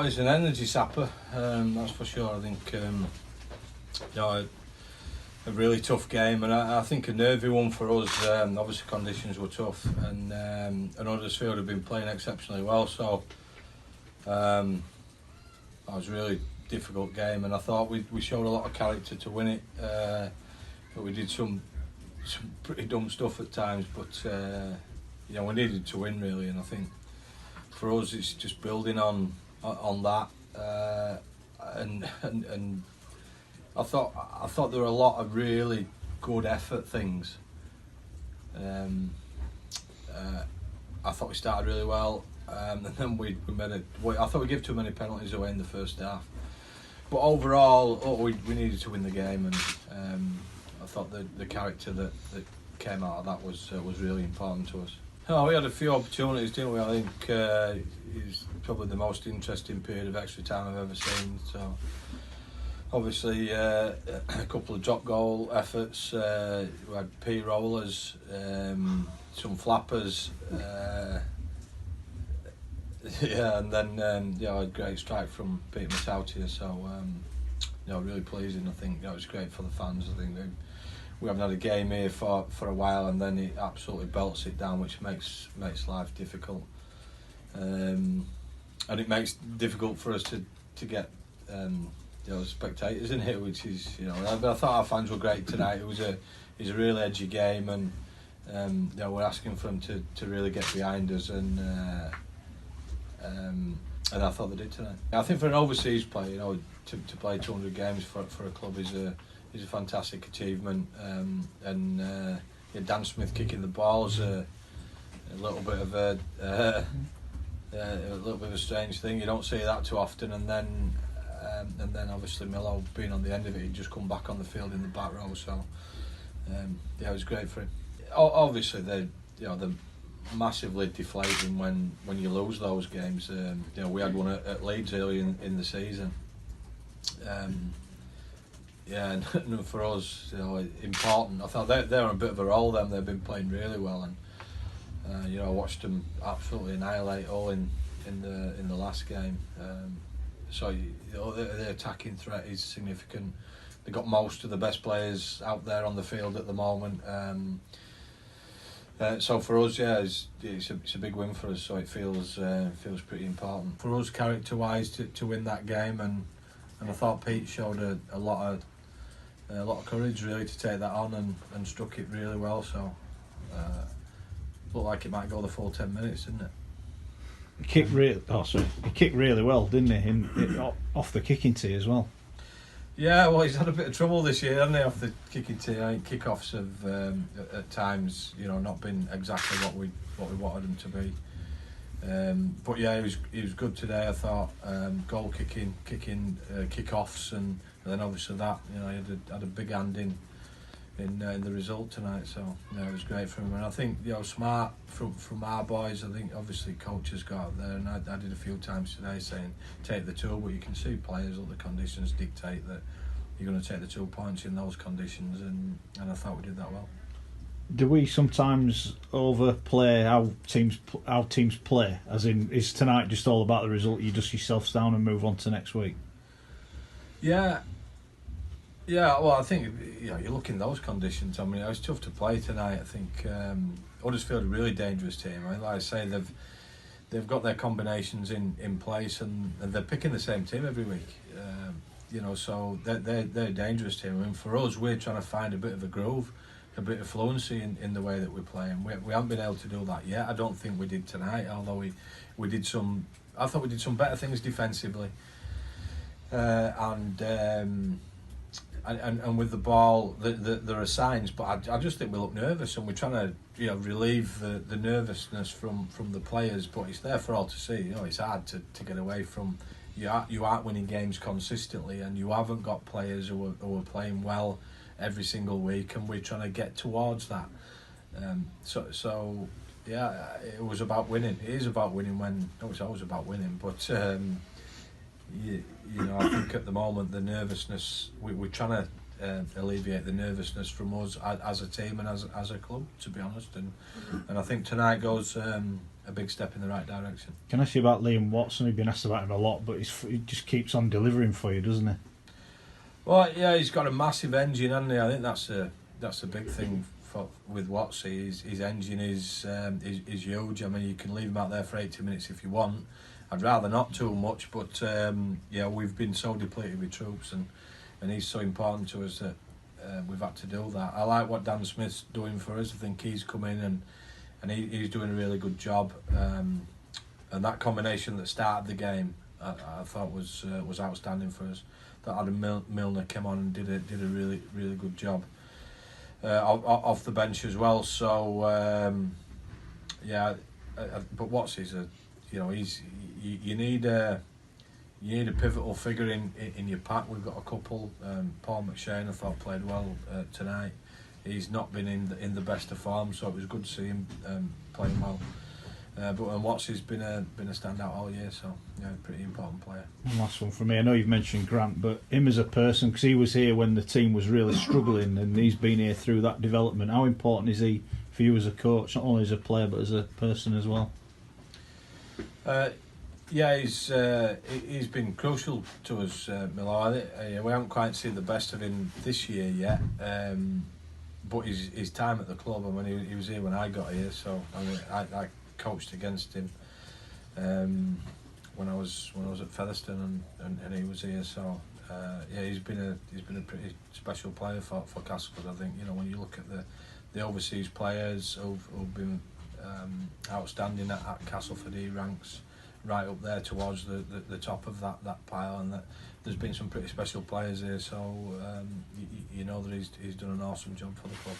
it's an energy sapper, that's for sure. I think a really tough game, and I think a nervy one for us. Obviously conditions were tough, and Huddersfield have been playing exceptionally well, so that was a really difficult game, and I thought we showed a lot of character to win it, but we did some pretty dumb stuff at times, but we needed to win really, and I think for us it's just building on that, and I thought there were a lot of really good effort things. I thought we started really well, and then we I thought we gave too many penalties away in the first half. But overall, we needed to win the game, and I thought the character that came out of that was really important to us. Oh, we had a few opportunities, didn't we? I think it was probably the most interesting period of extra time I've ever seen. So obviously a couple of drop goal efforts. We had P-rollers, some flappers. And then a great strike from Peter Matautia. So really pleasing. I think it was great for the fans. I think we haven't had a game here for a while, and then it absolutely belts it down, which makes life difficult. And it makes it difficult for us to get spectators in here, which is But I thought our fans were great tonight. It was a really edgy game, and we're asking for them to really get behind us, and I thought they did tonight. I think for an overseas player, to play 200 games for a club is a fantastic achievement. Dan Smith kicking the ball is a little bit of a strange thing. You don't see that too often. And then obviously Milo being on the end of it, he'd just come back on the field in the back row. So it was great for him. Obviously they're massively deflating when you lose those games. We had one at Leeds early in the season. And for us, important. I thought they're on a bit of a roll. They've been playing really well, and I watched them absolutely annihilate all in the last game. So the attacking threat is significant. They've got most of the best players out there on the field at the moment. So for us, it's a big win for us. So it feels pretty important for us character-wise to win that game, and I thought Pete showed a lot of courage really to take that on and struck it really well. So looked like it might go the full 10 minutes, didn't it? He kicked really well, didn't he? Off the kicking tee as well. Yeah, well, he's had a bit of trouble this year, hasn't he, off the kicking tee. I think kick-offs have at times, not been exactly what we wanted them to be. But yeah, he was good today. I thought goal kicking, kick-offs, and then obviously that he had a big hand in the result tonight. So it was great for him, and I think smart from our boys. I think obviously coaches got out there, and I did a few times today saying take the 2, but you can see players let the conditions dictate that you're going to take the 2 points in those conditions, and I thought we did that well. Do we sometimes overplay how teams play? As in, is tonight just all about the result? You dust yourselves down and move on to next week? Yeah. Well, I think you look in those conditions. I mean, it was tough to play tonight. I think Huddersfield are a really dangerous team. Right? Like I say, they've got their combinations in place, and they're picking the same team every week. So they're a dangerous team. I mean, for us, we're trying to find a bit of a groove, a bit of fluency in the way that we're playing. We haven't been able to do that yet. I don't think we did tonight, although we did some. I thought we did some better things defensively, and with the ball, there are signs. But I just think we look nervous, and we're trying to relieve the nervousness from the players. But it's there for all to see. It's hard to get away from. You aren't winning games consistently, and you haven't got players who are playing well every single week, and we're trying to get towards that. It was about winning. It is about winning it's always about winning, but I think at the moment the nervousness, we're trying to alleviate the nervousness from us as a team and as a club, to be honest, and I think tonight goes a a big step in the right direction. Can I ask you about Liam Watson? We've been asked about him a lot, but he just keeps on delivering for you, doesn't he? Well, yeah, he's got a massive engine, hasn't he? I think that's a big thing with Watsy. His engine is huge. I mean, you can leave him out there for 80 minutes if you want. I'd rather not too much, but yeah, we've been so depleted with troops, and he's so important to us that we've had to do that. I like what Dan Smith's doing for us. I think he's come in and he's doing a really good job. And that combination that started the game, I thought was outstanding for us. That Adam Milner came on and did a really good job off the bench as well. So yeah, but Watsy's you need a pivotal figure in your pack. We've got a couple. Paul McShane I thought played well tonight. He's not been in the best of form, so it was good to see him playing well. But Watsy's been a standout all year, so yeah, pretty important player. One last one from me. I know you've mentioned Grant, but him as a person, because he was here when the team was really struggling, and he's been here through that development. How important is he for you as a coach, not only as a player but as a person as well? Yeah, he's been crucial to us, Milo. We haven't quite seen the best of him this year yet, but his time at the club, I mean, he was here when I got here, so I mean, I coached against him when I was at Featherstone, and he was here. So yeah, he's been a pretty special player for Castleford. I think, you know, when you look at the overseas players who've been outstanding at Castleford, he ranks right up there towards the top of that pile, and that there's been some pretty special players here. So you know that he's done an awesome job for the club.